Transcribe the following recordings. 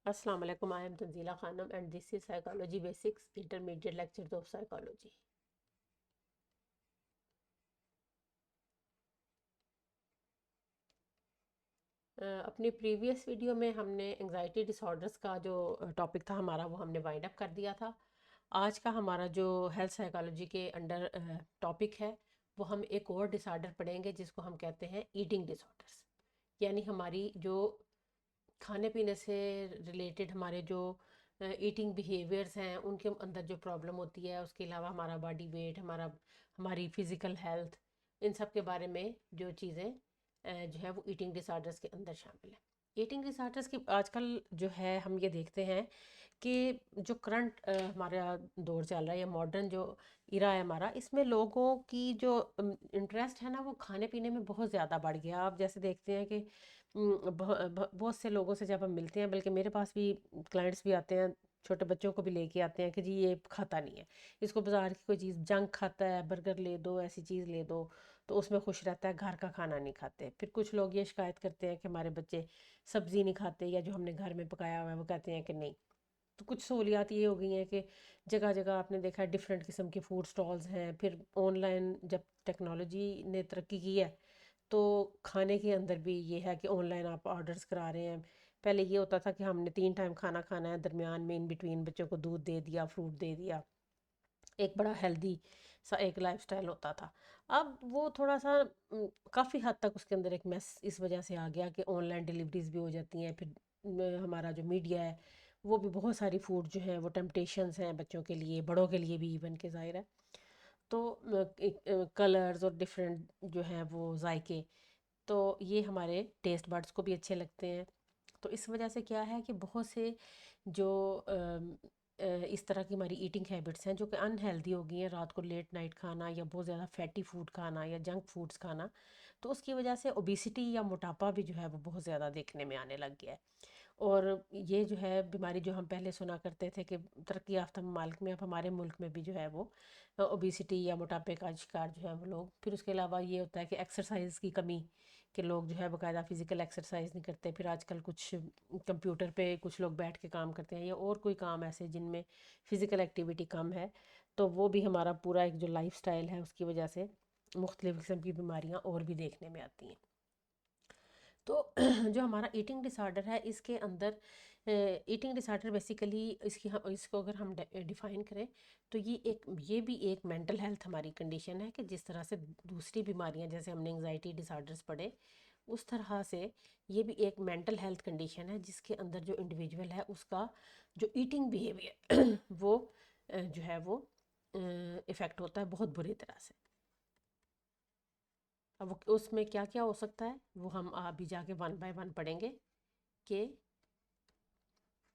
Assalamu alaikum. I am Tanzila Khanum and this is Psychology Basics Intermediate Lectures of Psychology. अपनी previous video में हमने anxiety disorders का जो topic था हमारा वो हमने वाइंड अप कर दिया था। आज का हमारा जो हेल्थ साइकोलॉजी के अंडर टॉपिक है वो हम एक और डिसऑर्डर पढ़ेंगे जिसको हम कहते हैं ईटिंग डिसऑर्डर्स। यानी हमारी जो खाने पीने से रिलेटेड हमारे जो ईटिंग बिहेवियर्स हैं उनके अंदर जो प्रॉब्लम होती है, उसके अलावा हमारा बॉडी वेट, हमारी फिज़िकल हेल्थ, इन सब के बारे में जो चीज़ें जो है वो ईटिंग डिसऑर्डर्स के अंदर शामिल है। ईटिंग डिसऑर्डर्स की आजकल जो है हम ये देखते हैं कि जो करंट हमारा दौर चल रहा है या मॉडर्न जो इरा है हमारा, इसमें लोगों की जो इंटरेस्ट है ना वो खाने पीने में बहुत ज़्यादा बढ़ गया। आप जैसे देखते हैं कि बहुत से लोगों से जब हम मिलते हैं, बल्कि मेरे पास भी क्लाइंट्स भी आते हैं, छोटे बच्चों को भी लेके आते हैं कि जी ये खाता नहीं है, इसको बाजार की कोई चीज़ जंक खाता है, बर्गर ले दो, ऐसी चीज़ ले दो तो उसमें खुश रहता है, घर का खाना नहीं खाते। फिर कुछ लोग ये शिकायत करते हैं कि हमारे बच्चे सब्ज़ी नहीं खाते या जो हमने घर में पकाया हुआ है वो कहते हैं कि नहीं। तो कुछ सहूलियात ये हो गई हैं कि जगह जगह आपने देखा है डिफरेंट किस्म के फूड स्टॉल्स हैं। फिर ऑनलाइन जब टेक्नोलॉजी ने तरक्की की है तो खाने के अंदर भी ये है कि ऑनलाइन आप ऑर्डर्स करा रहे हैं। पहले ये होता था कि हमने 3 टाइम खाना खाना है, दरमियान में इन बिटवीन बच्चों को दूध दे दिया, फ्रूट दे दिया, एक बड़ा हेल्दी सा एक लाइफस्टाइल होता था। अब वो थोड़ा सा काफ़ी हद तक उसके अंदर एक मैस इस वजह से आ गया कि ऑनलाइन डिलीवरीज भी हो जाती हैं। फिर हमारा जो मीडिया है वो भी बहुत सारी फूड जो है वो टेम्पटेशंस हैं बच्चों के लिए, बड़ों के लिए भी, इवन के ज़ाहिर है। तो कलर्स और डिफरेंट जो हैं वो जायके, तो ये हमारे टेस्ट बड्स को भी अच्छे लगते हैं। तो इस वजह से क्या है कि बहुत से जो इस तरह की हमारी ईटिंग हैबिट्स हैं जो कि अनहेल्दी हो गई हैं, रात को लेट नाइट खाना या बहुत ज़्यादा फैटी फूड खाना या जंक फूड्स खाना, तो उसकी वजह से ओबिसिटी या मोटापा भी जो है वो बहुत ज़्यादा देखने में आने लग गया है। और ये जो है बीमारी जो हम पहले सुना करते थे कि तरक्की याफ्ता ममालिक में, अब हमारे मुल्क में भी जो है वो ओबिसिटी या मोटापे का शिकार जो है वो लोग। फिर उसके अलावा ये होता है कि एक्सरसाइज की कमी, कि लोग जो है बाकायदा फिज़िकल एक्सरसाइज नहीं करते। फिर आजकल कुछ कंप्यूटर पे कुछ लोग बैठ के काम करते हैं या और कोई काम ऐसे जिनमें फ़िज़िकल एक्टिविटी कम है, तो वो भी हमारा पूरा एक जो लाइफ स्टाइल है उसकी वजह से मुख्तलिफ़ किस्म की बीमारियाँ और भी देखने में आती हैं। तो जो हमारा ईटिंग डिसऑर्डर है इसके अंदर, ईटिंग डिसऑर्डर बेसिकली इसको अगर हम डिफ़ाइन करें तो ये भी एक मेंटल हेल्थ हमारी कंडीशन है कि जिस तरह से दूसरी बीमारियां जैसे हमने एंजाइटी डिसऑर्डर्स पढ़े, उस तरह से ये भी एक मेंटल हेल्थ कंडीशन है जिसके अंदर जो इंडिविजुअल है उसका जो ईटिंग बिहेवियर वो जो है वो इफ़ेक्ट होता है बहुत बुरी तरह से। अब उसमें क्या क्या हो सकता है वो हम अभी जाके वन बाय वन पढ़ेंगे कि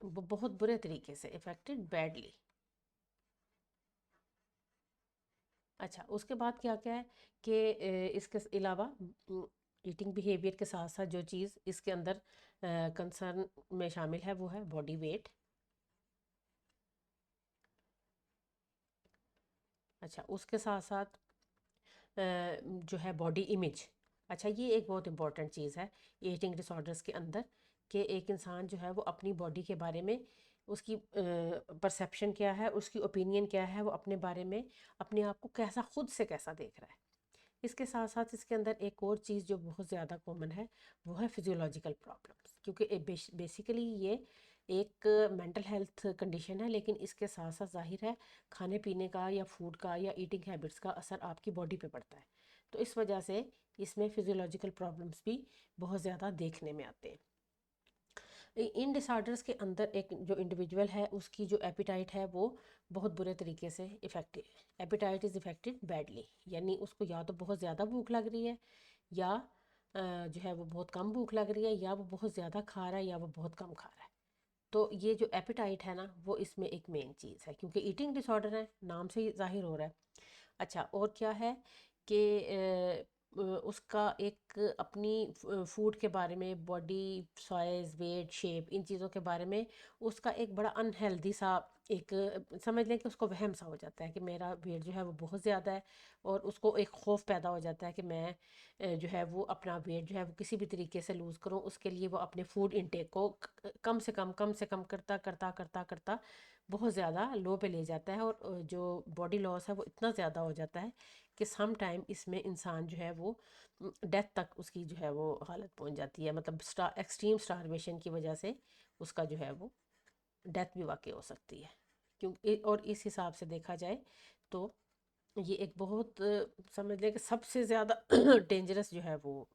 वो बहुत बुरे तरीके से इफ़ेक्टेड बैडली। अच्छा, उसके बाद क्या क्या है कि इसके अलावा ईटिंग बिहेवियर के साथ साथ जो चीज़ इसके अंदर कंसर्न में शामिल है वो है बॉडी वेट। अच्छा, उसके साथ साथ जो है बॉडी इमेज। अच्छा, ये एक बहुत इंपॉर्टेंट चीज़ है ईटिंग डिसऑर्डर्स के अंदर कि एक इंसान जो है वो अपनी बॉडी के बारे में उसकी परसेप्शन क्या है, उसकी ओपिनियन क्या है, वो अपने बारे में अपने आप को कैसा खुद से कैसा देख रहा है। इसके साथ साथ इसके अंदर एक और चीज़ जो बहुत ज़्यादा कॉमन है वो है फिजियोलॉजिकल प्रॉब्लम्स, क्योंकि बेसिकली ये एक मेंटल हेल्थ कंडीशन है, लेकिन इसके साथ साथ जाहिर है खाने पीने का या फूड का या ईटिंग हैबिट्स का असर आपकी बॉडी पे पड़ता है। तो इस वजह से इसमें फिजियोलॉजिकल प्रॉब्लम्स भी बहुत ज़्यादा देखने में आते हैं। इन डिसऑर्डर्स के अंदर एक जो इंडिविजुअल है उसकी जो एपिटाइट है वो बहुत बुरे तरीके से affected, appetite is affected badly. यानी उसको या तो बहुत ज़्यादा भूख लग रही है या जो है वो बहुत कम भूख लग रही है, या वो बहुत ज़्यादा खा रहा है या वो बहुत कम खा रहा है। तो ये जो एपिटाइट है ना वो इसमें एक मेन चीज़ है, क्योंकि ईटिंग डिसऑर्डर है, नाम से ही जाहिर हो रहा है। अच्छा, और क्या है कि उसका एक अपनी फूड के बारे में, बॉडी साइज, वेट, शेप, इन चीज़ों के बारे में उसका एक बड़ा अनहेल्दी सा एक समझ लें कि उसको वहम सा हो जाता है कि मेरा वेट जो है वो बहुत ज़्यादा है। और उसको एक खौफ पैदा हो जाता है कि मैं जो है वो अपना वेट जो है वो किसी भी तरीके से लूज़ करूं। उसके लिए वो अपने फूड इनटेक को कम से कम करता करता करता करता बहुत ज़्यादा लो पे ले जाता है। और जो बॉडी लॉस है वो इतना ज़्यादा हो जाता है कि सम टाइम इसमें इंसान जो है वो डेथ तक उसकी जो है वो हालत पहुंच जाती है। मतलब एक्सट्रीम स्टारवेशन की वजह से उसका जो है वो डेथ भी वाकई हो सकती है। क्योंकि और इस हिसाब से देखा जाए तो ये एक बहुत समझ लें कि सबसे ज़्यादा डेंजरस जो है वो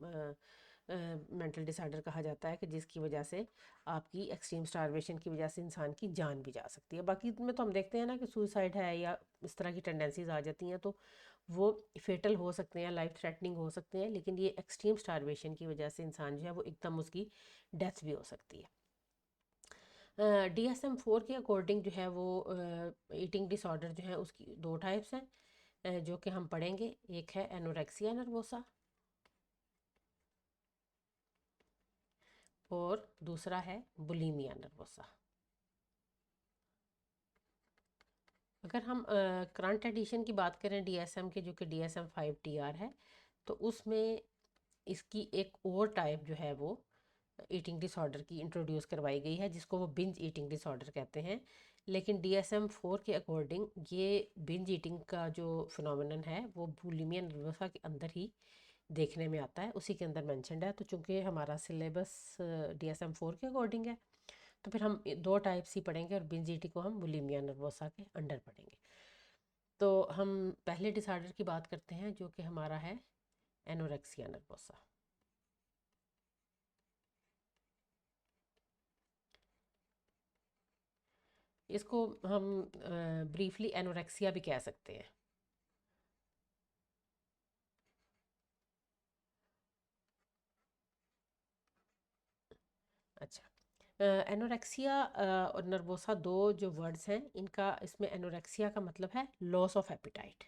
मेंटल डिसऑर्डर कहा जाता है कि जिसकी वजह से आपकी एक्सट्रीम स्टारवेशन की वजह से इंसान की जान भी जा सकती है। बाकी में तो हम देखते हैं ना कि सुसाइड है या इस तरह की टेंडेंसीज आ जाती हैं तो वो फेटल हो सकते हैं, लाइफ थ्रेटनिंग हो सकते हैं। लेकिन ये एक्सट्रीम स्टारवेशन की वजह से इंसान जो है वो एकदम उसकी डेथ भी हो सकती है। DSM-4 के अकॉर्डिंग जो है वो ईटिंग डिसऑर्डर जो है उसकी दो टाइप्स हैं जो कि हम पढ़ेंगे। एक है एनोरेक्सिया नर्वोसा और दूसरा है बुलिमिया नर्वोसा। अगर हम करंट एडिशन की बात करें DSM के, जो कि DSM-5 TR है, तो उसमें इसकी एक और टाइप जो है वो ईटिंग डिसऑर्डर की इंट्रोड्यूस करवाई गई है जिसको वो बिंज ईटिंग डिसऑर्डर कहते हैं। लेकिन DSM-4 के अकॉर्डिंग ये बिंज ईटिंग का जो फिनोमेनन है वो बुलिमिया नर्वोसा के अंदर ही देखने में आता है, उसी के अंदर मेंशन्ड है। तो चूंकि हमारा सिलेबस DSM-4 के अकॉर्डिंग है तो फिर हम दो टाइप्स ही पढ़ेंगे और बिंज ईटिंग को हम बुलिमिया नर्वोसा के अंडर पढ़ेंगे। तो हम पहले डिसऑर्डर की बात करते हैं जो कि हमारा है एनोरेक्सिया नर्वोसा। इसको हम ब्रीफली एनोरेक्सिया भी कह सकते हैं। अच्छा, एनोरेक्सिया और नर्वोसा दो जो वर्ड्स हैं इनका, इसमें एनोरेक्सिया का मतलब है लॉस ऑफ एपिटाइट,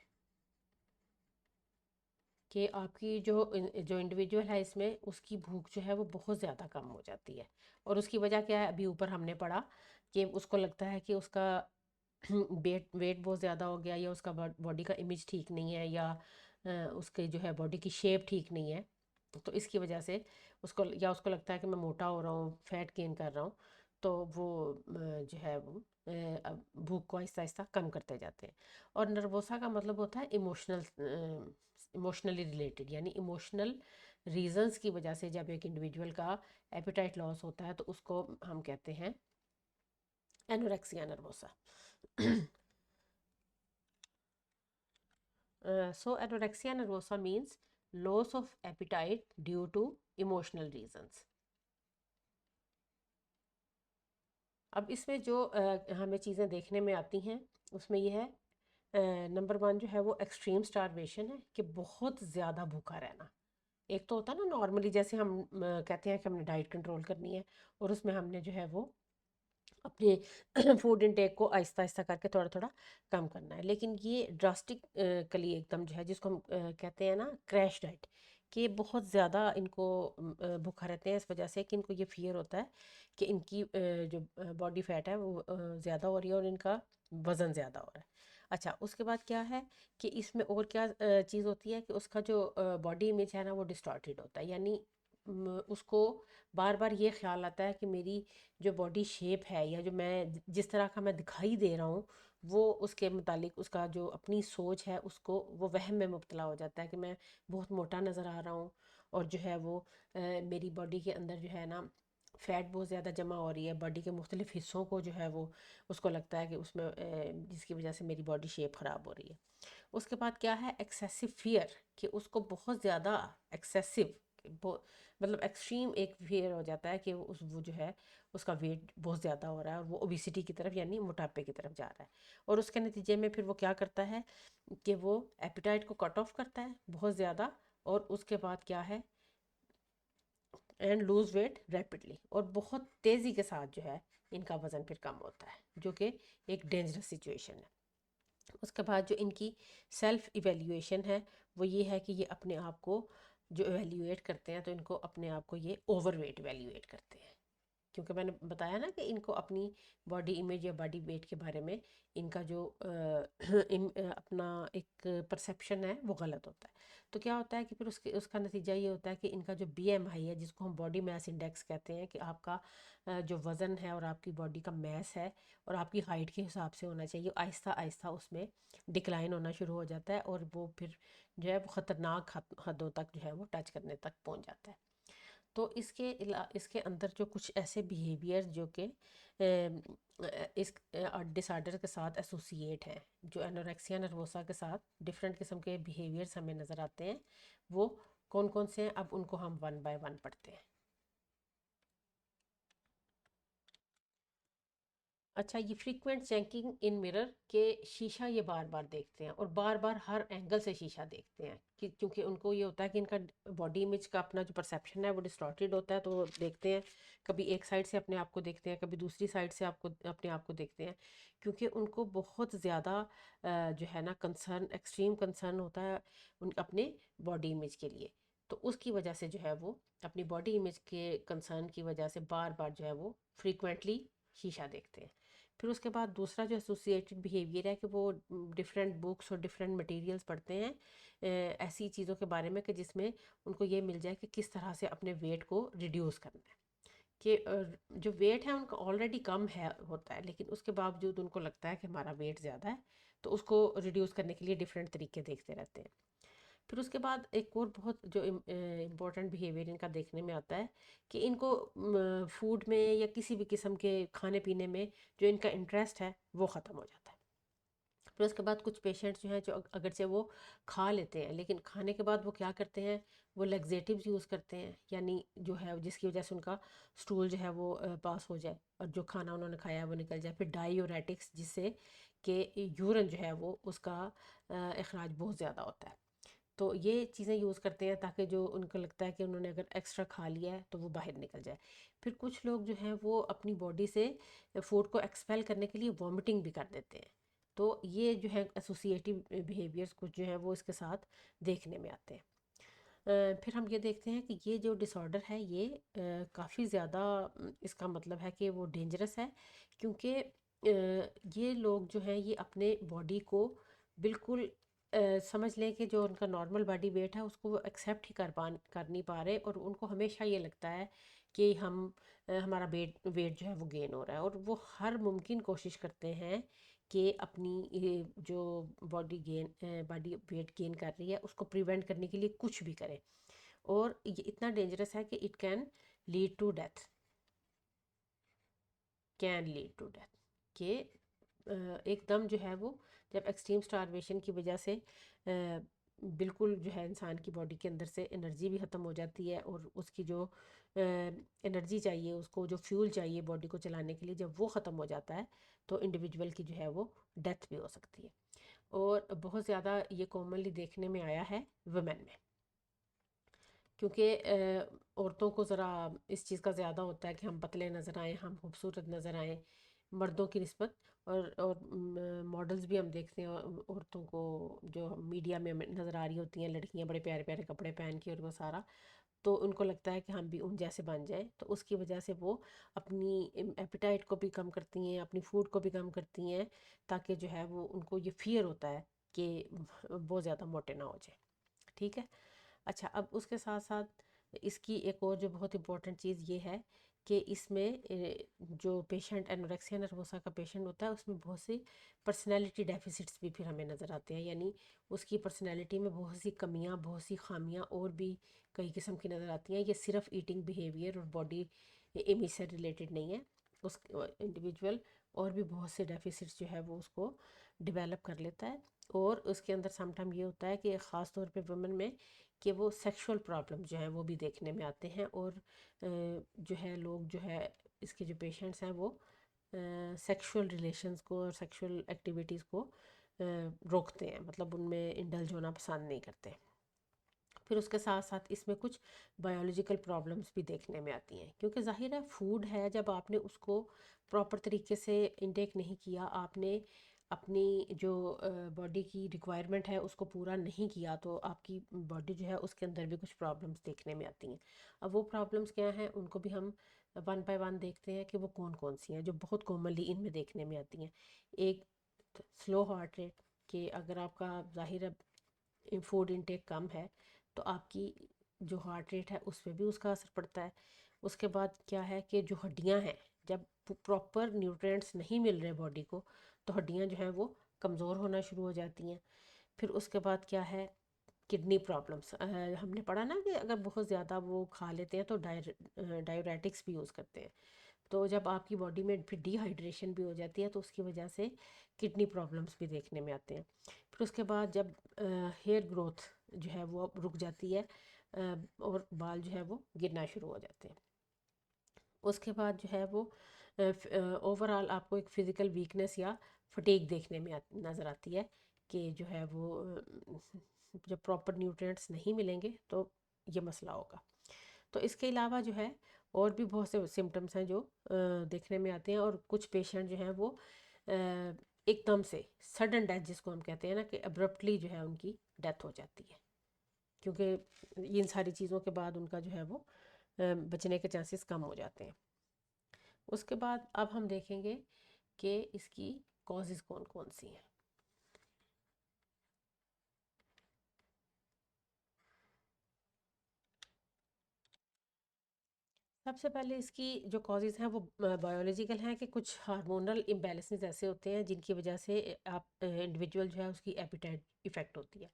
कि आपकी जो इंडिविजुअल है इसमें उसकी भूख जो है वो बहुत ज़्यादा कम हो जाती है। और उसकी वजह क्या है, अभी ऊपर हमने पढ़ा कि उसको लगता है कि उसका वेट वेट बहुत ज़्यादा हो गया, या उसका बॉडी का इमेज ठीक नहीं है, या उसके जो है बॉडी की शेप ठीक नहीं है। तो इसकी वजह से उसको, या उसको लगता है कि मैं मोटा हो रहा हूँ, फैट गेन कर रहा हूँ, तो वो जो है वो अब भूख को आहिस्ता आहिस्ता कम करते जाते हैं। और नर्वोसा का मतलब होता है इमोशनली रिलेटेड, यानी इमोशनल रीजंस की वजह से जब एक इंडिविजुअल का एपिटाइट लॉस होता है तो उसको हम कहते हैं anorexia nervosa. So anorexia nervosa means loss of appetite due to emotional reasons. अब इसमें जो हमें चीज़ें देखने में आती हैं उसमें यह है, नंबर वन जो है वो एक्सट्रीम स्टारवेशन है, कि बहुत ज़्यादा भूखा रहना। एक तो होता है ना नॉर्मली, जैसे हम कहते हैं कि हमने डाइट कंट्रोल करनी है और उसमें हमने जो है वो अपने फूड इनटेक को आहिस्ता आहिस्ता करके थोड़ा थोड़ा कम करना है। लेकिन ये ड्रास्टिक कली एकदम जो है जिसको हम कहते हैं ना क्रैश डाइट, कि बहुत ज़्यादा इनको भूखा रहते हैं, इस वजह से कि इनको ये फियर होता है कि इनकी जो बॉडी फैट है वो ज़्यादा हो रही है और इनका वज़न ज़्यादा हो रहा है। अच्छा, उसके बाद क्या है कि इसमें और क्या चीज़ होती है कि उसका जो बॉडी इमेज है ना वो डिस्टॉर्टेड होता है। यानी उसको बार बार ये ख्याल आता है कि मेरी जो बॉडी शेप है या जो मैं जिस तरह का मैं दिखाई दे रहा हूँ वो उसके मुतालिक उसका जो अपनी सोच है उसको वो वहम में मुब्तला हो जाता है कि मैं बहुत मोटा नज़र आ रहा हूँ। और जो है वो मेरी बॉडी के अंदर जो है ना फ़ैट बहुत ज़्यादा जमा हो रही है, बॉडी के मुख्तलिफ़ हिस्सों को जो है वो उसको लगता है कि उसमें जिसकी वजह से मेरी बॉडी शेप ख़राब हो रही है। उसके बाद क्या है एक्सेसिव फियर, कि उसको बहुत ज़्यादा एक्सेसिव, मतलब एक्सट्रीम एक फियर हो जाता है कि वो जो है उसका वेट बहुत ज़्यादा हो रहा है और वो ओबिसिटी की तरफ यानी मोटापे की तरफ जा रहा है। और उसके नतीजे में फिर वो क्या करता है कि वो एपिटाइट को कट ऑफ करता है बहुत ज़्यादा। और उसके बाद क्या है, एंड लूज वेट रैपिडली, और बहुत तेज़ी के साथ जो है इनका वज़न फिर कम होता है, जो कि एक डेंजरस सिचुएशन है। उसके बाद जो इनकी सेल्फ इवेल्युएशन है वो ये है कि ये अपने आप को जो एवेल्यूएट करते हैं तो इनको अपने आप को ये ओवरवेट एवेल्यूएट करते हैं, क्योंकि मैंने बताया ना कि इनको अपनी बॉडी इमेज या बॉडी वेट के बारे में इनका जो अपना एक परसेप्शन है वो गलत होता है। तो क्या होता है कि फिर उसका नतीजा ये होता है कि इनका जो बीएमआई है, जिसको हम बॉडी मास इंडेक्स कहते हैं, कि आपका जो वज़न है और आपकी बॉडी का मास है और आपकी हाइट के हिसाब से होना चाहिए, आहिस्ता आहिस्ता उसमें डिक्लाइन होना शुरू हो जाता है और वो फिर जो है वो ख़तरनाक हदों तक जो है वो टच करने तक पहुंच जाता है। तो इसके अंदर जो कुछ ऐसे बिहेवियर जो कि इस डिसऑर्डर के साथ एसोसिएट हैं, जो एनोरेक्सिया नर्वोसा के साथ डिफरेंट किस्म के बिहेवियर्स हमें नज़र आते हैं, वो कौन कौन से हैं, अब उनको हम वन बाय वन पढ़ते हैं। अच्छा, ये फ्रीक्वेंट चेकिंग इन मिरर के शीशा ये बार बार देखते हैं और बार बार हर एंगल से शीशा देखते हैं, कि क्योंकि उनको ये होता है कि इनका बॉडी इमेज का अपना जो परसेप्शन है वो डिस्टॉर्टेड होता है, तो वो देखते हैं, कभी एक साइड से अपने आप को देखते हैं, कभी दूसरी साइड से आपको अपने आप को देखते हैं, क्योंकि उनको बहुत ज़्यादा जो है ना कंसर्न, एक्सट्रीम कंसर्न होता है उन अपने बॉडी इमेज के लिए। तो उसकी वजह से जो है वो अपनी बॉडी इमेज के कंसर्न की वजह से बार बार जो है वो फ्रीक्वेंटली शीशा देखते हैं। फिर उसके बाद दूसरा जो एसोसिएटेड बिहेवियर है कि वो डिफरेंट बुक्स और डिफरेंट मटेरियल्स पढ़ते हैं ऐसी चीज़ों के बारे में कि जिसमें उनको ये मिल जाए कि किस तरह से अपने वेट को रिड्यूस करना है, कि जो वेट है उनका ऑलरेडी कम है होता है, लेकिन उसके बावजूद उनको लगता है कि हमारा वेट ज़्यादा है, तो उसको रिड्यूस करने के लिए डिफरेंट तरीके देखते रहते हैं। फिर उसके बाद एक और बहुत जो इम्पोर्टेंट बिहेवियर इनका देखने में आता है कि इनको फूड में या किसी भी किस्म के खाने पीने में जो इनका इंटरेस्ट है वो ख़त्म हो जाता है। फिर उसके बाद कुछ पेशेंट्स जो हैं जो अगर से वो खा लेते हैं, लेकिन खाने के बाद वो क्या करते हैं, वो लेग्जेटिव्स यूज़ करते हैं, यानी जो है जिसकी वजह से उनका स्टूल जो है वो पास हो जाए और जो खाना उन्होंने खाया है वो निकल जाए। फिर डायूरेटिक्स, जिससे कि यूरिन जो है वो उसका अखराज बहुत ज़्यादा होता है। तो ये चीज़ें यूज़ करते हैं ताकि जो उनको लगता है कि उन्होंने अगर एक्स्ट्रा खा लिया है तो वो बाहर निकल जाए। फिर कुछ लोग जो हैं वो अपनी बॉडी से फूड को एक्सपेल करने के लिए वॉमिटिंग भी कर देते हैं। तो ये जो है एसोसिएटिव बिहेवियर्स कुछ जो है वो इसके साथ देखने में आते हैं। फिर हम ये देखते हैं कि ये जो डिसऑर्डर है ये काफ़ी ज़्यादा इसका मतलब है कि वो डेंजरस है, क्योंकि ये लोग जो हैं ये अपने बॉडी को बिल्कुल समझ लें कि जो उनका नॉर्मल बॉडी वेट है उसको वो एक्सेप्ट ही कर नहीं पा रहे, और उनको हमेशा ये लगता है कि हमारा वेट जो है वो गेन हो रहा है, और वो हर मुमकिन कोशिश करते हैं कि अपनी ये जो बॉडी वेट गेन कर रही है उसको प्रिवेंट करने के लिए कुछ भी करें, और ये इतना डेंजरस है कि it lead to death can lead to death कि एकदम जो है वो जब एक्सट्रीम स्टारवेशन की वजह से बिल्कुल जो है इंसान की बॉडी के अंदर से एनर्जी भी ख़त्म हो जाती है, और उसकी जो एनर्जी चाहिए, उसको जो फ्यूल चाहिए बॉडी को चलाने के लिए, जब वो ख़त्म हो जाता है तो इंडिविजुअल की जो है वो डेथ भी हो सकती है। और बहुत ज़्यादा ये कॉमनली देखने में आया है वुमेन में, क्योंकि औरतों को ज़रा इस चीज़ का ज़्यादा होता है कि हम पतले नज़र आएँ, हम खूबसूरत नज़र आएँ मर्दों की निस्बत। और मॉडल्स भी हम देखते हैं औरतों को जो मीडिया में हमें नज़र आ रही होती हैं, लड़कियां बड़े प्यारे प्यारे कपड़े पहन के और वो सारा, तो उनको लगता है कि हम भी उन जैसे बन जाएं, तो उसकी वजह से वो अपनी एपिटाइट को भी कम करती हैं, अपनी फूड को भी कम करती हैं, ताकि जो है वो उनको ये फियर होता है कि बहुत ज़्यादा मोटे ना हो जाए। ठीक है। अच्छा, अब उसके साथ साथ इसकी एक और जो बहुत इम्पोर्टेंट चीज़ ये है कि इसमें जो पेशेंट एनोरेक्सिया नर्वोसा का पेशेंट होता है उसमें बहुत सी पर्सनैलिटी डेफिसिट्स भी फिर हमें नज़र आते हैं, यानी उसकी पर्सनैलिटी में बहुत सी कमियां, बहुत सी खामियां और भी कई किस्म की नज़र आती हैं। ये सिर्फ ईटिंग बिहेवियर और बॉडी इमेज से रिलेटेड नहीं है, उस इंडिविजुअल और भी बहुत से डेफिसिट्स जो है वो उसको डेवलप कर लेता है। और उसके अंदर समटाइम ये होता है कि ख़ास तौर पे वुमेन में कि वो सेक्सुअल प्रॉब्लम जो है वो भी देखने में आते हैं, और जो है लोग जो है इसके जो पेशेंट्स हैं वो सेक्सुअल रिलेशंस को और सेक्सुअल एक्टिविटीज़ को रोकते हैं, मतलब उनमें इंडल्ज होना पसंद नहीं करते। फिर उसके साथ साथ इसमें कुछ बायोलॉजिकल प्रॉब्लम्स भी देखने में आती हैं, क्योंकि जाहिर है फूड है, जब आपने उसको प्रॉपर तरीके से इंटेक नहीं किया, आपने अपनी जो बॉडी की रिक्वायरमेंट है उसको पूरा नहीं किया तो आपकी बॉडी जो है उसके अंदर भी कुछ प्रॉब्लम्स देखने में आती हैं। अब वो प्रॉब्लम्स क्या हैं उनको भी हम वन बाय वन देखते हैं कि वो कौन कौन सी हैं जो बहुत कॉमनली इनमें देखने में आती हैं। एक स्लो हार्ट रेट, कि अगर आपका ज़ाहिर है फूड इनटेक कम है तो आपकी जो हार्ट रेट है उस पर भी उसका असर पड़ता है। उसके बाद क्या है कि जो हड्डियां हैं, जब प्रॉपर न्यूट्रिएंट्स नहीं मिल रहे बॉडी को तो हड्डियां जो हैं वो कमज़ोर होना शुरू हो जाती हैं। फिर उसके बाद क्या है, किडनी प्रॉब्लम्स। हमने पढ़ा ना कि अगर बहुत ज़्यादा वो खा लेते हैं तो डायरेटिक्स भी यूज़ करते हैं। तो जब आपकी बॉडी में फिर डिहाइड्रेशन भी हो जाती है तो उसकी वजह से किडनी प्रॉब्लम्स भी देखने में आते हैं। फिर उसके बाद जब हेयर ग्रोथ जो है वो अब रुक जाती है और बाल जो है वो गिरना शुरू हो जाते हैं। उसके बाद जो है वो ओवरऑल आपको एक फ़िज़िकल वीकनेस या फटीग देखने में नज़र आती है कि जो है वो जब प्रॉपर न्यूट्रिएंट्स नहीं मिलेंगे तो ये मसला होगा। तो इसके अलावा जो है और भी बहुत से सिम्टम्स हैं जो देखने में आते हैं, और कुछ पेशेंट जो हैं वो एकदम से सडन डेथ जिसको हम कहते हैं ना, कि अब्रप्टली जो है उनकी डेथ हो जाती है, क्योंकि इन सारी चीज़ों के बाद उनका जो है वो बचने के चांसेस कम हो जाते हैं। उसके बाद अब हम देखेंगे कि इसकी कॉजेज़ कौन कौन सी हैं। सबसे पहले इसकी जो कॉजेज़ हैं वो बायोलॉजिकल हैं, कि कुछ हार्मोनल इम्बैलेंसेस ऐसे होते हैं जिनकी वजह से आप इंडिविजुअल जो है उसकी एपिटाइट इफ़ेक्ट होती है।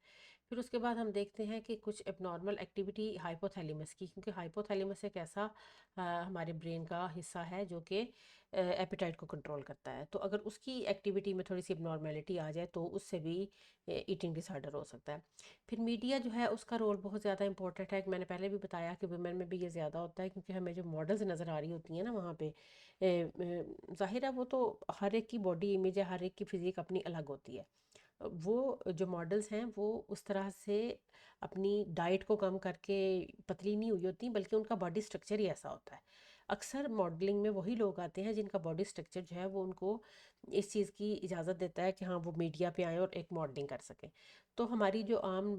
फिर उसके बाद हम देखते हैं कि कुछ एबनॉर्मल एक्टिविटी हाइपोथैलेमस की, क्योंकि हाइपोथैलेमस एक ऐसा हमारे ब्रेन का हिस्सा है जो कि एपिटाइट को कंट्रोल करता है। तो अगर उसकी एक्टिविटी में थोड़ी सी एबनॉर्मेलिटी आ जाए तो उससे भी ईटिंग डिसऑर्डर हो सकता है। फिर मीडिया जो है उसका रोल बहुत ज़्यादा इंपॉर्टेंट है। मैंने पहले भी बताया कि वुमेन में भी ये ज़्यादा होता है, क्योंकि हमें जो मॉडल्स नज़र आ रही होती हैं ना वहाँ पे, ज़ाहिर है वो तो हर एक की बॉडी इमेज है, हर एक की फिज़िक अपनी अलग होती है। वो जो मॉडल्स हैं वो उस तरह से अपनी डाइट को कम करके पतली नहीं हुई होती, बल्कि उनका बॉडी स्ट्रक्चर ही ऐसा होता है। अक्सर मॉडलिंग में वही लोग आते हैं जिनका बॉडी स्ट्रक्चर जो है वो उनको इस चीज़ की इजाज़त देता है कि हाँ वो मीडिया पे आएँ और एक मॉडलिंग कर सकें। तो हमारी जो आम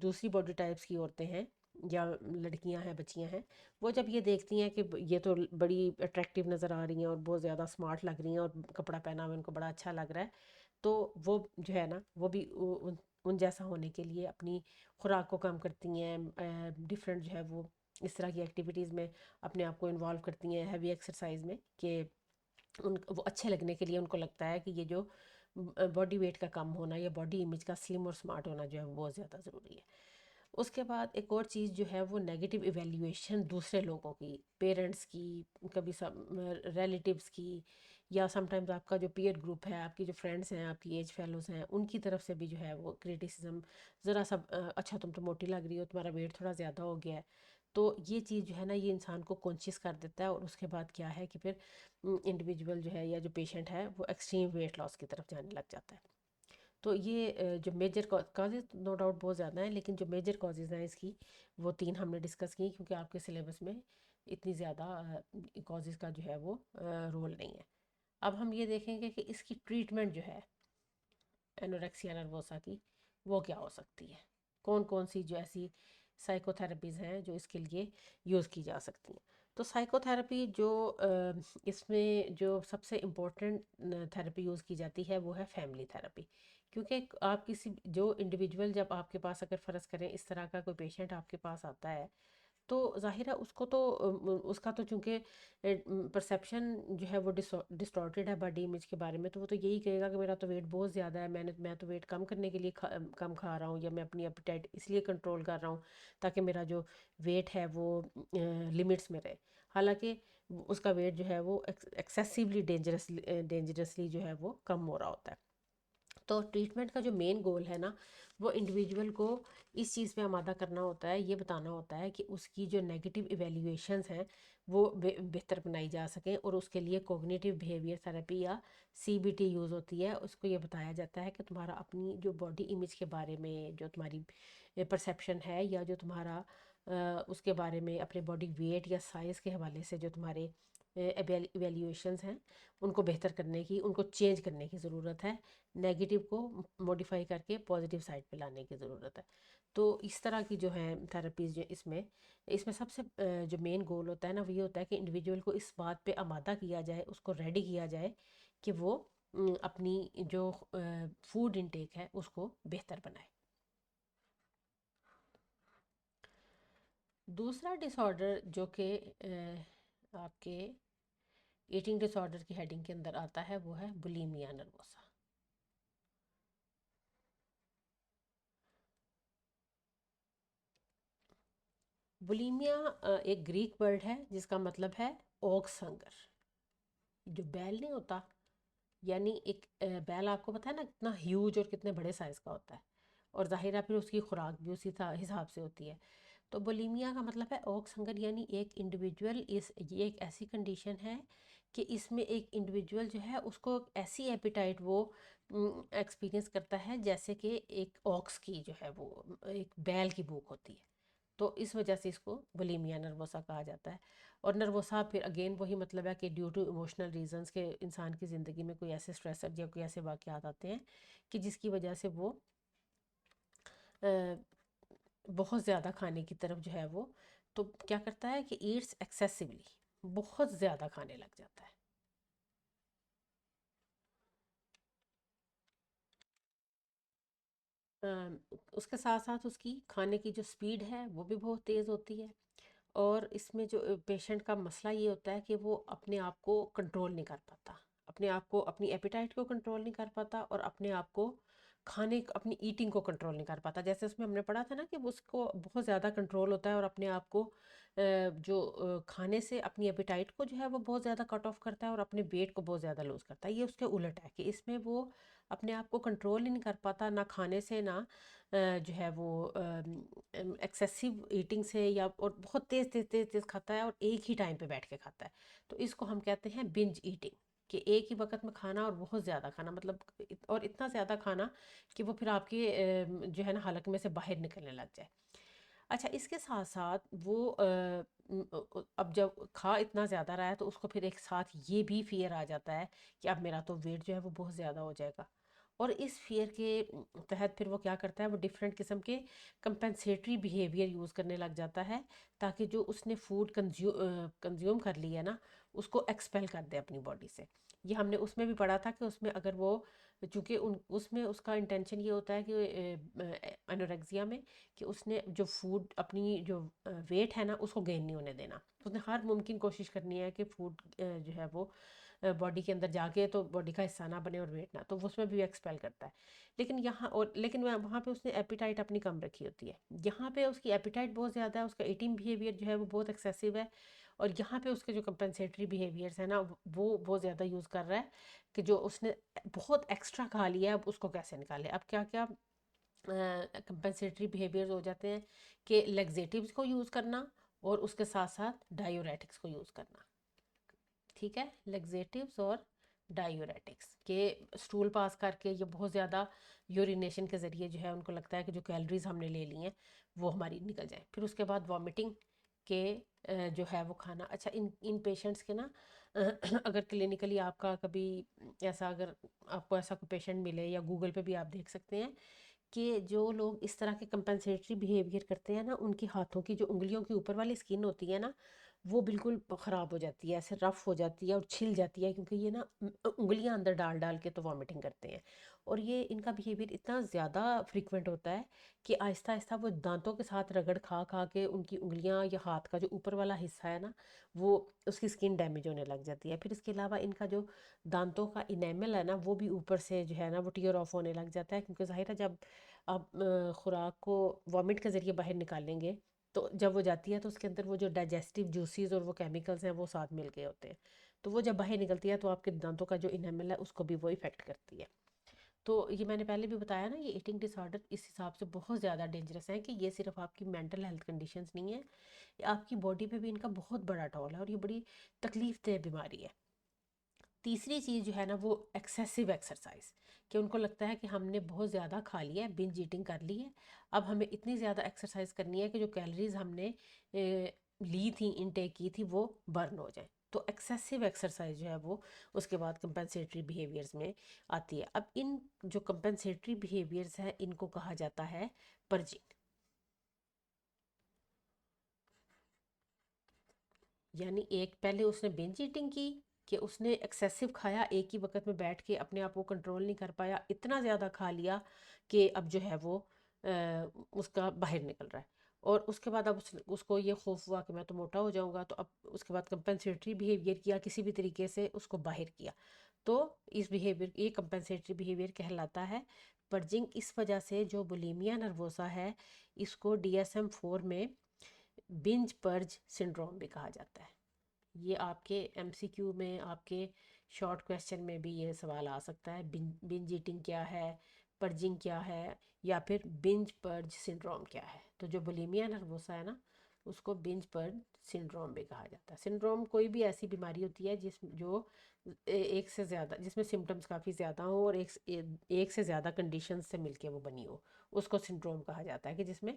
दूसरी बॉडी टाइप्स की औरतें हैं या लड़कियां हैं, बच्चियां हैं, वो जब ये देखती हैं कि ये तो बड़ी अट्रैक्टिव नज़र आ रही हैं और बहुत ज़्यादा स्मार्ट लग रही हैं और कपड़ा पहना हुआ उनको बड़ा अच्छा लग रहा है, तो वो जो है ना वो भी उन जैसा होने के लिए अपनी खुराक को कम करती हैं, डिफरेंट जो है वो इस तरह की एक्टिविटीज़ में अपने आप को इन्वॉल्व करती हैं, हैवी एक्सरसाइज में, कि उन वो अच्छे लगने के लिए उनको लगता है कि ये जो बॉडी वेट का कम होना या बॉडी इमेज का स्लिम और स्मार्ट होना जो है वो बहुत ज़्यादा ज़रूरी है। उसके बाद एक और चीज़ जो है वो नेगेटिव इवैल्यूएशन दूसरे लोगों की, पेरेंट्स की, कभी सब रिलेटिव्स की, या समटाइम्स आपका जो पीयर ग्रुप है, आपकी जो फ्रेंड्स हैं, आपकी एज फेलोज़ हैं, उनकी तरफ से भी जो है वो क्रिटिसिज्म, ज़रा सा अच्छा तुम तो मोटी लग रही हो, तुम्हारा वेट थोड़ा ज़्यादा हो गया है। तो ये चीज़ जो है ना ये इंसान को कॉन्शियस कर देता है, और उसके बाद क्या है कि फिर इंडिविजुअल जो है या जो पेशेंट है वो एक्सट्रीम वेट लॉस की तरफ जाने लग जाता है। तो ये जो मेजर कॉजेज़ नो डाउट बहुत ज़्यादा हैं, लेकिन जो मेजर कॉजेज़ हैं इसकी वो तीन हमने डिस्कस की, क्योंकि आपके सिलेबस में इतनी ज़्यादा कॉजेज़ का जो है वो रोल नहीं है। अब हम ये देखेंगे कि इसकी ट्रीटमेंट जो है एनोरेक्सिया नर्वोसा की वो क्या हो सकती है, कौन कौन सी जो ऐसी साइकोथेरेपीज़ हैं जो इसके लिए यूज़ की जा सकती हैं। तो साइकोथेरेपी जो इसमें जो सबसे इम्पोर्टेंट थेरेपी यूज़ की जाती है वो है फैमिली थेरेपी, क्योंकि आप किसी जो इंडिविजुअल जब आपके पास अगर फ़र्ज़ करें इस तरह का कोई पेशेंट आपके पास आता है, तो ज़ाहिर है उसको तो उसका तो चूँकि परसेप्शन जो है वो डिस्टॉर्टेड है बॉडी इमेज के बारे में, तो वो तो यही कहेगा कि मेरा तो वेट बहुत ज़्यादा है, मैं तो वेट कम करने के लिए कम खा रहा हूँ, या मैं अपनी एपिटाइट इसलिए कंट्रोल कर रहा हूँ ताकि मेरा जो वेट है वो लिमिट्स में रहे। हालांकि उसका वेट जो है वो एक्सेसिवली डेंजरसली जो है वो कम हो रहा होता है। तो ट्रीटमेंट का जो मेन गोल है ना वो इंडिविजुअल को इस चीज़ पे आमादा करना होता है, ये बताना होता है कि उसकी जो नेगेटिव इवैल्यूएशंस हैं वो बेहतर बनाई जा सकें, और उसके लिए कॉग्निटिव बिहेवियर थेरेपी या सीबीटी यूज़ होती है। उसको ये बताया जाता है कि तुम्हारा अपनी जो बॉडी इमेज के बारे में जो तुम्हारी परसेप्शन है, या जो तुम्हारा उसके बारे में अपने बॉडी वेट या साइज़ के हवाले से जो तुम्हारे एवेल्यूएशंस हैं उनको बेहतर करने की, उनको चेंज करने की ज़रूरत है। नेगेटिव को मॉडिफाई करके पॉजिटिव साइड पे लाने की ज़रूरत है। तो इस तरह की जो है थेरेपीज़ जो इसमें इसमें सबसे जो मेन गोल होता है ना, वो ये होता है कि इंडिविजुअल को इस बात पे आमादा किया जाए, उसको रेडी किया जाए कि वो अपनी जो फूड इनटेक है उसको बेहतर बनाए। दूसरा डिसऑर्डर जो कि आपके ईटिंग डिसऑर्डर की हेडिंग के अंदर आता है वो है बुलिमिया नर्वोसा। बुलिमिया एक ग्रीक वर्ड है जिसका मतलब है ओक्स हंगर। जो बैल नहीं होता, यानी एक बैल आपको पता है ना कितना ह्यूज और कितने बड़े साइज़ का होता है, और जाहिर है फिर उसकी खुराक भी उसी हिसाब से होती है। तो बुलिमिया का मतलब है ओक्स हंगर, यानी एक इंडिविजुअल ये एक ऐसी कंडीशन है कि इसमें एक इंडिविजुअल जो है उसको ऐसी एपिटाइट वो एक्सपीरियंस करता है जैसे कि एक ऑक्स की जो है वो एक बैल की भूख होती है। तो इस वजह से इसको बुलिमिया नर्वोसा कहा जाता है। और नर्वोसा फिर अगेन वही मतलब है कि ड्यू टू इमोशनल रीजंस के इंसान की ज़िंदगी में कोई ऐसे स्ट्रेसर या कोई ऐसे वाक़यात आते हैं कि जिसकी वजह से वो बहुत ज़्यादा खाने की तरफ जो है वो तो क्या करता है कि ईट्स एक्सेसिवली, बहुत ज़्यादा खाने लग जाता है। उसके साथ साथ उसकी खाने की जो स्पीड है वो भी बहुत तेज़ होती है। और इसमें जो पेशेंट का मसला ये होता है कि वो अपने आप को कंट्रोल नहीं कर पाता, अपने आप को अपनी एपिटाइट को कंट्रोल नहीं कर पाता, और अपने आप को अपनी ईटिंग को कंट्रोल नहीं कर पाता। जैसे उसमें हमने पढ़ा था ना कि वो उसको बहुत ज़्यादा कंट्रोल होता है और अपने आप को खाने से अपनी एपिटाइट को जो है वो बहुत ज़्यादा कट ऑफ करता है और अपने वेट को बहुत ज़्यादा लूज़ करता है। ये उसके उलट है कि इसमें वो अपने आप को कंट्रोल ही नहीं कर पाता, ना खाने से, ना जो है वो एक्सेसिव ईटिंग से, या और बहुत तेज़ तेज़ तेज़ तेज़ खाता है और एक ही टाइम पे बैठ के खाता है। तो इसको हम कहते हैं बिंज ईटिंग, कि एक ही वक्त में खाना और बहुत ज़्यादा खाना, मतलब और इतना ज़्यादा खाना कि वो फिर आपके जो है ना हलक में से बाहर निकलने लग जाए। अच्छा, इसके साथ साथ वो अब जब खा इतना ज़्यादा रहा है तो उसको फिर एक साथ ये भी फियर आ जाता है कि अब मेरा तो वेट जो है वो बहुत ज़्यादा हो जाएगा। और इस फियर के तहत फिर वो क्या करता है, वो डिफरेंट किस्म के कंपेंसेटरी बिहेवियर यूज़ करने लग जाता है, ताकि जो उसने फूड कंज्यूम कर लिया ना उसको एक्सपेल कर दे अपनी बॉडी से। ये हमने उसमें भी पढ़ा था कि उसमें अगर वो, चूँकि उसमें उसका इंटेंशन ये होता है कि एनोरेक्सिया में, कि उसने जो फूड अपनी जो वेट है ना उसको गेन नहीं होने देना। तो उसने हर मुमकिन कोशिश करनी है कि फूड जो है वो बॉडी के अंदर जाके तो बॉडी का हिस्सा ना बने और वेट ना, तो वो उसमें भी एक्सपेल करता है। लेकिन वहाँ पे उसने एपिटाइट अपनी कम रखी होती है। यहाँ पे उसकी एपिटाइट बहुत ज़्यादा है, उसका ईटिंग बिहेवियर जो है वो बहुत एक्सेसिव है। और यहाँ पे उसके जो कंपेंसेटरी बिहेवियर्स है ना वो बहुत ज़्यादा यूज़ कर रहा है, कि जो उसने बहुत एक्स्ट्रा खा लिया है अब उसको कैसे निकाले। अब क्या क्या कंपेंसेटरी बिहेवियर्स हो जाते हैं कि लेग्जेटिव्स को यूज़ करना और उसके साथ साथ डायूरेटिक्स को यूज़ करना। ठीक है, लेग्जेटिव्स और डायूरेटिक्स के स्टूल पास करके ये बहुत ज़्यादा यूरिनेशन के ज़रिए जो है उनको लगता है कि जो कैलोरीज हमने ले ली हैं वो हमारी निकल जाए। फिर उसके बाद वॉमिटिंग के जो है वो खाना। अच्छा, इन इन पेशेंट्स के ना अगर क्लिनिकली आपका कभी ऐसा, अगर आपको ऐसा कोई पेशेंट मिले, या गूगल पे भी आप देख सकते हैं कि जो लोग इस तरह के कंपेंसेटरी बिहेवियर करते हैं ना, उनके हाथों की जो उंगलियों की ऊपर वाली स्किन होती है ना वो बिल्कुल ख़राब हो जाती है, ऐसे रफ़ हो जाती है और छिल जाती है, क्योंकि ये ना उंगलियां अंदर डाल डाल के तो वॉमिटिंग करते हैं। और ये इनका बिहेवियर इतना ज़्यादा फ्रीक्वेंट होता है कि आहिस्ता आहिस्ता वो दांतों के साथ रगड़ खा खा के उनकी उंगलियां या हाथ का जो ऊपर वाला हिस्सा है ना वो उसकी स्किन डैमेज होने लग जाती है। फिर इसके अलावा इनका जो दांतों का इनेमल है ना वो भी ऊपर से जो है ना वो टीयर ऑफ होने लग जाता है, क्योंकि ज़ाहिर है जब आप खुराक को वॉमिट के ज़रिए बाहर निकालेंगे तो जब वो जाती है तो उसके अंदर वो जो डाइजेस्टिव जूसेस और वो केमिकल्स हैं वो साथ मिल गए होते हैं। तो वो जब बाहर निकलती है तो आपके दांतों का जो इनेमल है उसको भी वो इफ़ेक्ट करती है। तो ये मैंने पहले भी बताया ना, ये ईटिंग डिसऑर्डर इस हिसाब से बहुत ज़्यादा डेंजरस है कि ये सिर्फ आपकी मेंटल हेल्थ कंडीशंस नहीं है, ये आपकी बॉडी पे भी इनका बहुत बड़ा टोल है और ये बड़ी तकलीफ देह बीमारी है। तीसरी चीज़ जो है ना वो एक्सेसिव एक्सरसाइज, कि उनको लगता है कि हमने बहुत ज़्यादा खा लिया है, बिंज ईटिंग कर ली है, अब हमें इतनी ज़्यादा एक्सरसाइज करनी है कि जो कैलोरीज हमने ली थी, इनटेक की थी, वो बर्न हो जाए। तो एक्सेसिव एक्सरसाइज जो है वो उसके बाद कंपेंसेटरी बिहेवियर्स में आती है। अब इन जो कंपेंसेटरी बिहेवियर्स हैं इनको कहा जाता है पर्जिंग। यानी एक पहले उसने बिंज ईटिंग की कि उसने एक्सेसिव खाया, एक ही वक्त में बैठ के अपने आप को कंट्रोल नहीं कर पाया, इतना ज़्यादा खा लिया कि अब जो है वो उसका बाहर निकल रहा है। और उसके बाद अब उसको ये खौफ हुआ कि मैं तो मोटा हो जाऊंगा, तो अब उसके बाद कंपेंसेटरी बिहेवियर किया, किसी भी तरीके से उसको बाहर किया। तो इस बिहेवियर, ये कंपेंसेटरी बिहेवियर कहलाता है पर्जिंग। इस वजह से जो बुलिमिया नर्वोसा है इसको DSM-4 में बिंज पर्ज सिंड्रोम भी कहा जाता है। ये आपके MCQ में, आपके शॉर्ट क्वेश्चन में भी ये सवाल आ सकता है, बिंज ईटिंग क्या है, पर्जिंग क्या है, या फिर बिंज पर्ज सिंड्रोम क्या है। तो जो बुलिमिया नर्वोसा है ना उसको बिंज पर्ज सिंड्रोम भी कहा जाता है। सिंड्रोम कोई भी ऐसी बीमारी होती है एक से ज़्यादा, जिसमें सिम्टम्स काफ़ी ज़्यादा हो और एक से ज़्यादा कंडीशंस से मिलके वो बनी हो, उसको सिंड्रोम कहा जाता है। कि जिसमें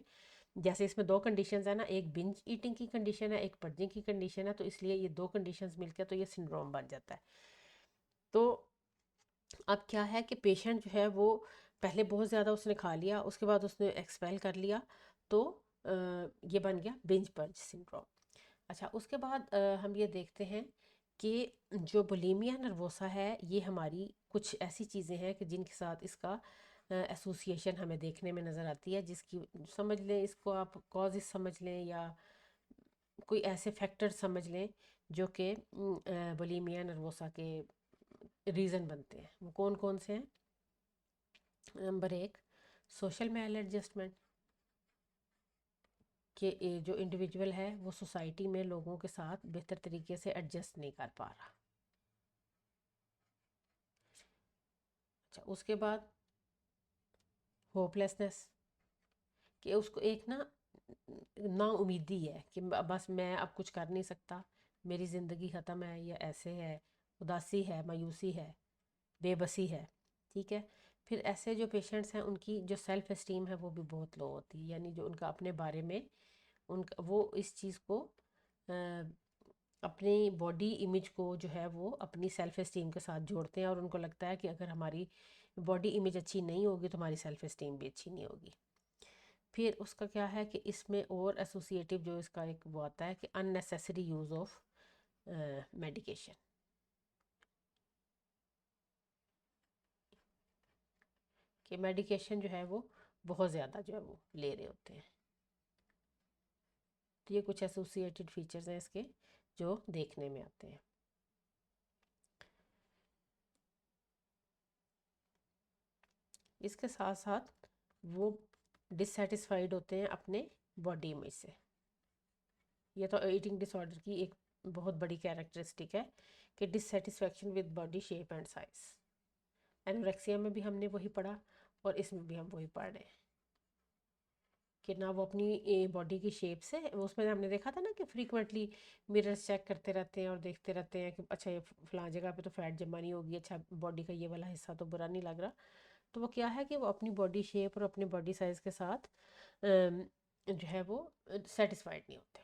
जैसे इसमें दो कंडीशंस है ना, एक बिंज ईटिंग की कंडीशन है, एक पर्जिंग की कंडीशन है, तो इसलिए ये दो कंडीशंस मिलकर तो ये सिंड्रोम बन जाता है। तो अब क्या है कि पेशेंट जो है वो पहले बहुत ज़्यादा उसने खा लिया, उसके बाद उसने एक्सपेल कर लिया, तो ये बन गया बिंज पर्ज सिंड्रोम। अच्छा, उसके बाद हम ये देखते हैं कि जो बुलिमिया नर्वोसा है ये हमारी कुछ ऐसी चीज़ें हैं कि जिनके साथ इसका एसोसिएशन हमें देखने में नज़र आती है, जिसकी समझ लें, इसको आप कॉजेस समझ लें या कोई ऐसे फैक्टर समझ लें जो कि बुलिमिया नर्वोसा के रीज़न बनते हैं। वो कौन कौन से हैं? नंबर एक, सोशल मैल एडजस्टमेंट, कि जो इंडिविजुअल है वो सोसाइटी में लोगों के साथ बेहतर तरीके से एडजस्ट नहीं कर पा रहा। अच्छा, उसके बाद होपलेसनेस, कि उसको एक ना उम्मीदी है कि बस मैं अब कुछ कर नहीं सकता, मेरी ज़िंदगी ख़त्म है, या ऐसे है, उदासी है, मायूसी है, बेबसी है। ठीक है। फिर ऐसे जो पेशेंट्स हैं उनकी जो सेल्फ़ एस्टीम है वो भी बहुत लो होती है, यानी जो उनका अपने बारे में उनका वो इस चीज़ को अपनी बॉडी इमेज को जो है वो अपनी सेल्फ़ एस्टीम के साथ जोड़ते हैं, और उनको लगता है कि अगर हमारी बॉडी इमेज अच्छी नहीं होगी तो हमारी सेल्फ़ एस्टीम भी अच्छी नहीं होगी। फिर उसका क्या है कि इसमें और एसोसिएटिव जो इसका एक वो आता है कि अननेसेसरी यूज़ ऑफ मेडिकेशन, कि मेडिकेशन जो है वो बहुत ज़्यादा जो है वो ले रहे होते हैं। तो ये कुछ एसोसिएटेड फीचर्स हैं इसके जो देखने में आते हैं। इसके साथ साथ वो डिससेटिस्फाइड होते हैं अपने बॉडी इमेज से। ये तो ईटिंग डिसऑर्डर की एक बहुत बड़ी कैरेक्टरिस्टिक है कि dissatisfaction with body shape and size. Anorexia में भी हमने वही पढ़ा और इसमें भी हम वही पढ़ रहे हैं कि ना वो अपनी बॉडी की शेप से, उसमें हमने देखा था ना कि फ्रीक्वेंटली मिरर्स चेक करते रहते हैं और देखते रहते हैं कि अच्छा ये फलां जगह पे तो फैट जमा नहीं होगी, अच्छा बॉडी का ये वाला हिस्सा तो बुरा नहीं लग रहा। तो वो क्या है कि वो अपनी बॉडी शेप और अपनी बॉडी साइज़ के साथ जो है वो सेटिस्फाइड नहीं होते।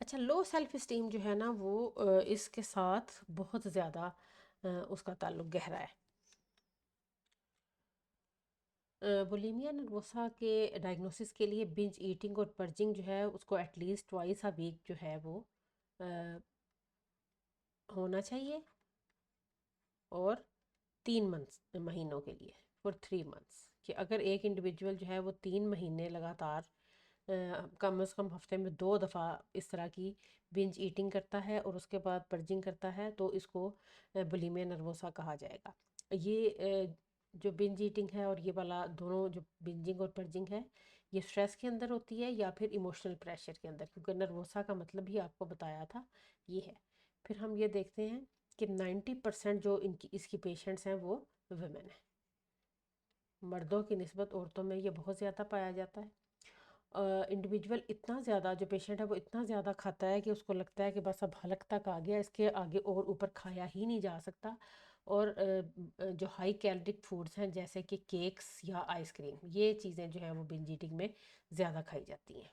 अच्छा, लो सेल्फ इस्टीम जो है ना वो इसके साथ बहुत ज़्यादा उसका ताल्लुक गहरा है। बुलिमिया नर्वोसा के डायग्नोसिस के लिए बिंज ईटिंग और पर्जिंग जो है उसको एटलीस्ट ट्वाइस अ वीक जो है वो अ, होना चाहिए, और 3 मंथ्स महीनों के लिए, फॉर 3 मंथ्स, कि अगर एक इंडिविजुअल जो है वो 3 महीने लगातार कम से कम हफ्ते में 2 दफ़ा इस तरह की बिंज ईटिंग करता है और उसके बाद पर्जिंग करता है तो इसको बुलिमिया नर्वोसा कहा जाएगा। ये जो बिंज ईटिंग है और ये वाला दोनों जो बिंजिंग और पर्जिंग है ये स्ट्रेस के अंदर होती है या फिर इमोशनल प्रेशर के अंदर, क्योंकि नर्वोसा का मतलब ही आपको बताया था ये है। फिर हम ये देखते हैं कि 90% जो इनकी इसकी पेशेंट्स हैं वो वुमेन है। मर्दों की निस्बत औरतों में ये बहुत ज़्यादा पाया जाता है। इंडिविजुअल इतना ज़्यादा, जो पेशेंट है वो इतना ज़्यादा खाता है कि उसको लगता है कि बस अब हलक तक आ गया, इसके आगे और ऊपर खाया ही नहीं जा सकता। और जो हाई कैलोरिक फूड्स हैं जैसे कि केक्स या आइसक्रीम, ये चीज़ें जो हैं वो बिंज ईटिंग में ज़्यादा खाई जाती हैं।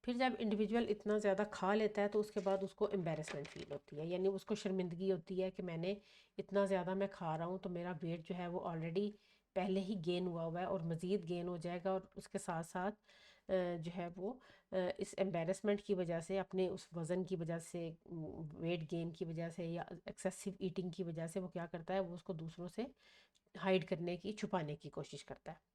फिर जब इंडिविजुअल इतना ज़्यादा खा लेता है तो उसके बाद उसको एम्बेरसमेंट फील होती है, यानी उसको शर्मिंदगी होती है कि मैंने इतना ज़्यादा मैं खा रहा हूँ तो मेरा वेट जो है वो ऑलरेडी पहले ही गेन हुआ हुआ है और मज़ीद गेन हो जाएगा, और उसके साथ साथ जो है वो इस एम्बेरसमेंट की वजह से, अपने उस वज़न की वजह से, वेट गेन की वजह से या एक्सेसिव ईटिंग की वजह से वो क्या करता है, वो उसको दूसरों से हाइड करने की, छुपाने की कोशिश करता है।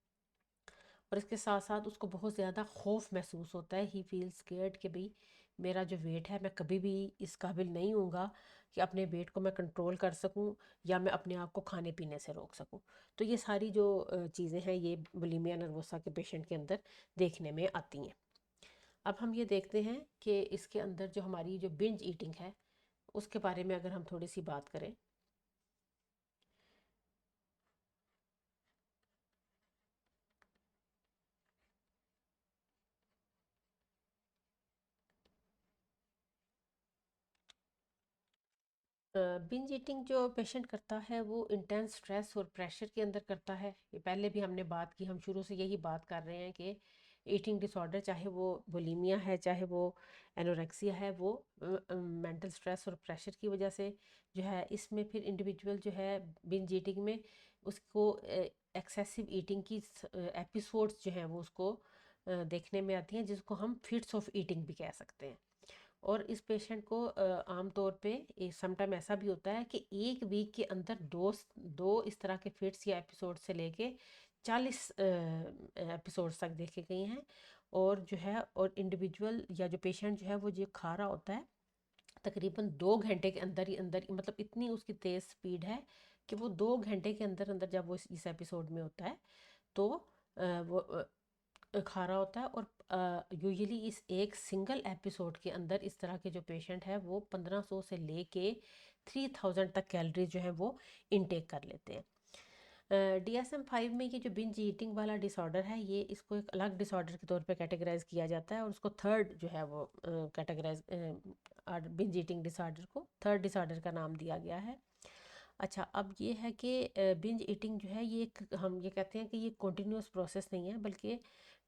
और इसके साथ साथ उसको बहुत ज़्यादा खौफ महसूस होता है, ही फील स्केर्ड कि भाई मेरा जो वेट है मैं कभी भी इस काबिल नहीं हूँगा कि अपने वेट को मैं कंट्रोल कर सकूँ या मैं अपने आप को खाने पीने से रोक सकूँ। तो ये सारी जो चीज़ें हैं ये बुलिमिया नर्वोसा के पेशेंट के अंदर देखने में आती हैं। अब हम ये देखते हैं कि इसके अंदर जो हमारी जो बिंज ईटिंग है उसके बारे में अगर हम थोड़ी सी बात करें। बिंज ईटिंग जो पेशेंट करता है वो इंटेंस स्ट्रेस और प्रेशर के अंदर करता है। ये पहले भी हमने बात की, हम शुरू से यही बात कर रहे हैं कि ईटिंग डिसऑर्डर, चाहे वो बुलिमिया है चाहे वो एनोरेक्सिया है, वो मेंटल स्ट्रेस और प्रेशर की वजह से जो है, इसमें फिर इंडिविजुअल जो है बिंज ईटिंग में उसको एक्सेसिव ईटिंग की एपिसोड्स जो हैं वो उसको देखने में आती हैं, जिसको हम फिट्स ऑफ ईटिंग भी कह सकते हैं। और इस पेशेंट को आम तौर पे समटाइम ऐसा भी होता है कि एक वीक के अंदर दो दो इस तरह के फिट्स या एपिसोड से लेके 40 एपिसोड्स तक देखे गए हैं। और जो है, और इंडिविजुअल या जो पेशेंट जो है वो जो खा रहा होता है तकरीबन 2 घंटे के अंदर ही, मतलब इतनी उसकी तेज़ स्पीड है कि वो 2 घंटे के अंदर अंदर जब वो इस एपिसोड में होता है तो वो खा रहा होता है। और यूजुअली इस एक सिंगल एपिसोड के अंदर इस तरह के जो पेशेंट है वो 1500 से लेके 3000 तक कैलोरीज जो है वो इनटेक कर लेते हैं। DSM-5 में ये जो बिंज ईटिंग वाला डिसऑर्डर है, ये इसको एक अलग डिसऑर्डर के तौर पे कैटेगराइज किया जाता है, और उसको थर्ड जो है वो कैटेगराइज, बिंज ईटिंग डिसऑर्डर को थर्ड डिसऑर्डर का नाम दिया गया है। अच्छा, अब ये है कि बिंज ईटिंग जो है ये एक, हम ये कहते हैं कि ये कंटिन्यूस प्रोसेस नहीं है, बल्कि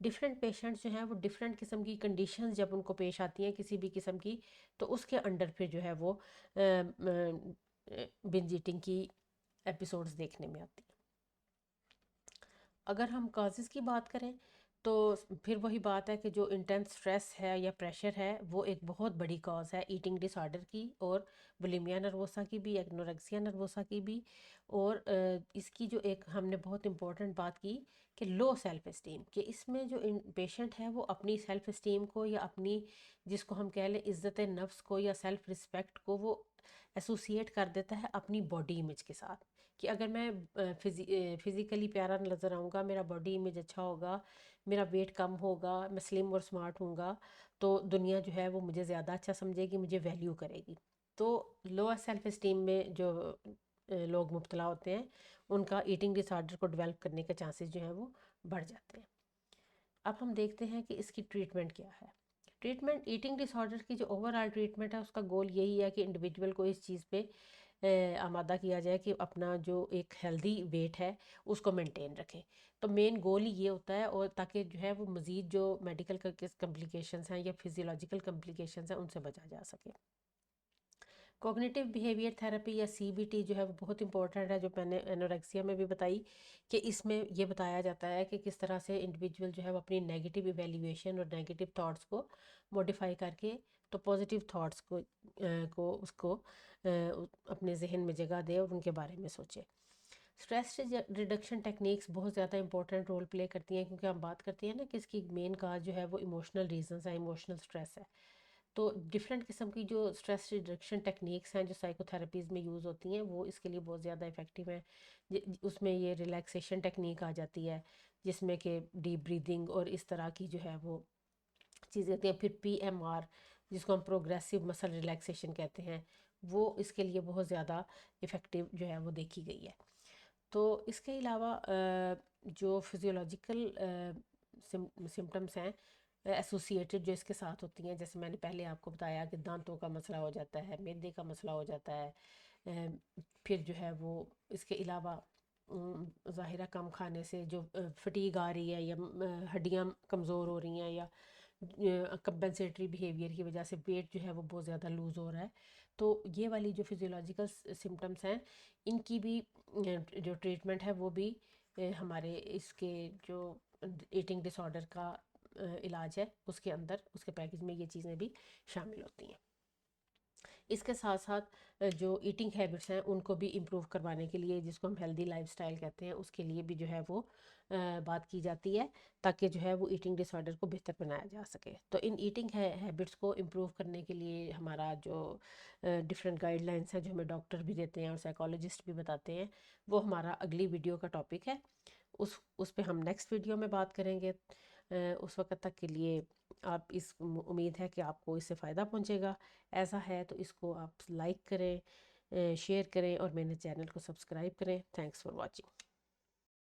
डिफरेंट पेशेंट्स जो हैं वो डिफरेंट किस्म की कंडीशंस जब उनको पेश आती हैं किसी भी किस्म की, तो उसके अंडर फिर जो है वो बिंज ईटिंग की एपिसोड्स देखने में आती हैं। अगर हम काजेज़ की बात करें तो फिर वही बात है कि जो इंटेंस स्ट्रेस है या प्रेशर है वो एक बहुत बड़ी कॉज है ईटिंग डिसऑर्डर की, और बुलिमिया नर्वोसा की भी, एनोरेक्सिया नर्वोसा की भी। और इसकी जो एक हमने बहुत इंपॉर्टेंट बात की कि लो सेल्फ इस्टीम, कि इसमें जो पेशेंट है वो अपनी सेल्फ इस्टीम को या अपनी, जिसको हम कह लें इज़्ज़त नफ्स को या सेल्फ रिस्पेक्ट को, वो एसोसिएट कर देता है अपनी बॉडी इमेज के साथ। कि अगर मैं फिज़िकली प्यारा नज़र आऊँगा, मेरा बॉडी इमेज अच्छा होगा, मेरा वेट कम होगा, मैं स्लिम और स्मार्ट हूँगा, तो दुनिया जो है वो मुझे ज़्यादा अच्छा समझेगी, मुझे वैल्यू करेगी। तो लोअर सेल्फ इस्टीम में जो लोग मुब्तला होते हैं, उनका ईटिंग डिसऑर्डर को डेवलप करने के चांसेस जो हैं वो बढ़ जाते हैं। अब हम देखते हैं कि इसकी ट्रीटमेंट क्या है। ट्रीटमेंट, ईटिंग डिसऑर्डर की जो ओवरऑल ट्रीटमेंट है उसका गोल यही है कि इंडिविजुअल को इस चीज़ पे आमादा किया जाए कि अपना जो एक हेल्दी वेट है उसको मेंटेन रखें। तो मेन गोल ही ये होता है, और ताकि जो है वो मज़ीद जो मेडिकल कम्प्लिकेशंस हैं या फिजियोलॉजिकल कम्प्लिकेशंस हैं उनसे बचा जा सके। कॉग्निटिव बिहेवियर थेरेपी या CBT जो है वो बहुत इंपॉर्टेंट है, जो मैंने एनोरेक्सिया में भी बताई, कि इसमें ये बताया जाता है कि किस तरह से इंडिविजुअल जो है वो अपनी नेगेटिव इवेल्युएशन और नेगेटिव थॉट्स को मॉडिफाई करके तो पॉजिटिव थॉट्स को उसको अपने जहन में जगह दे और उनके बारे में सोचे। स्ट्रेस रिडक्शन टेक्निक्स बहुत ज़्यादा इंपॉर्टेंट रोल प्ले करती हैं, क्योंकि हम बात करते हैं ना कि इसकी मेन काज जो है वो इमोशनल रीजंस है, इमोशनल स्ट्रेस है। तो डिफरेंट किस्म की जो स्ट्रेस रिडक्शन टेक्निक्स हैं जो साइकोथेरेपीज़ में यूज़ होती हैं वो इसके लिए बहुत ज़्यादा इफ़ेक्टिव हैं। उसमें ये रिलैक्सेशन टेक्निक आ जाती है, जिसमें कि डीप ब्रीदिंग और इस तरह की जो है वो चीज़ें होती हैं। फिर PMR, जिसको हम प्रोग्रेसिव मसल रिलैक्सेशन कहते हैं, वो इसके लिए बहुत ज़्यादा इफ़ेक्टिव जो है वो देखी गई है। तो इसके अलावा जो फिज़ियोलॉजिकल सिम्टम्स हैं एसोसिएटेड जो इसके साथ होती हैं, जैसे मैंने पहले आपको बताया कि दांतों का मसला हो जाता है, मैदे का मसला हो जाता है, फिर जो है वो इसके अलावा ज़ाहिरा कम खाने से जो फटीग आ रही है या हड्डियाँ कमज़ोर हो रही हैं या कंपेंसेटरी बिहेवियर की वजह से वेट जो है वो बहुत ज़्यादा लूज़ हो रहा है। तो ये वाली जो फिजियोलॉजिकल सिम्टम्स हैं, इनकी भी जो ट्रीटमेंट है वो भी हमारे इसके जो ईटिंग डिसऑर्डर का इलाज है उसके अंदर, उसके पैकेज में ये चीज़ें भी शामिल होती हैं। इसके साथ साथ जो ईटिंग हैबिट्स हैं उनको भी इम्प्रूव करवाने के लिए, जिसको हम हेल्दी लाइफस्टाइल कहते हैं, उसके लिए भी जो है वो बात की जाती है, ताकि जो है वो ईटिंग डिसऑर्डर को बेहतर बनाया जा सके। तो इन ईटिंग हैबिट्स को इम्प्रूव करने के लिए हमारा जो डिफरेंट गाइडलाइंस हैं जो हमें डॉक्टर भी देते हैं और साइकोलॉजिस्ट भी बताते हैं, वो हमारा अगली वीडियो का टॉपिक है। उस पे हम नेक्स्ट वीडियो में बात करेंगे। उस वक्त तक के लिए आप इस उम्मीद है कि आपको इससे फ़ायदा पहुंचेगा। ऐसा है तो इसको आप लाइक करें, शेयर करें और मेरे चैनल को सब्सक्राइब करें। Thanks for watching.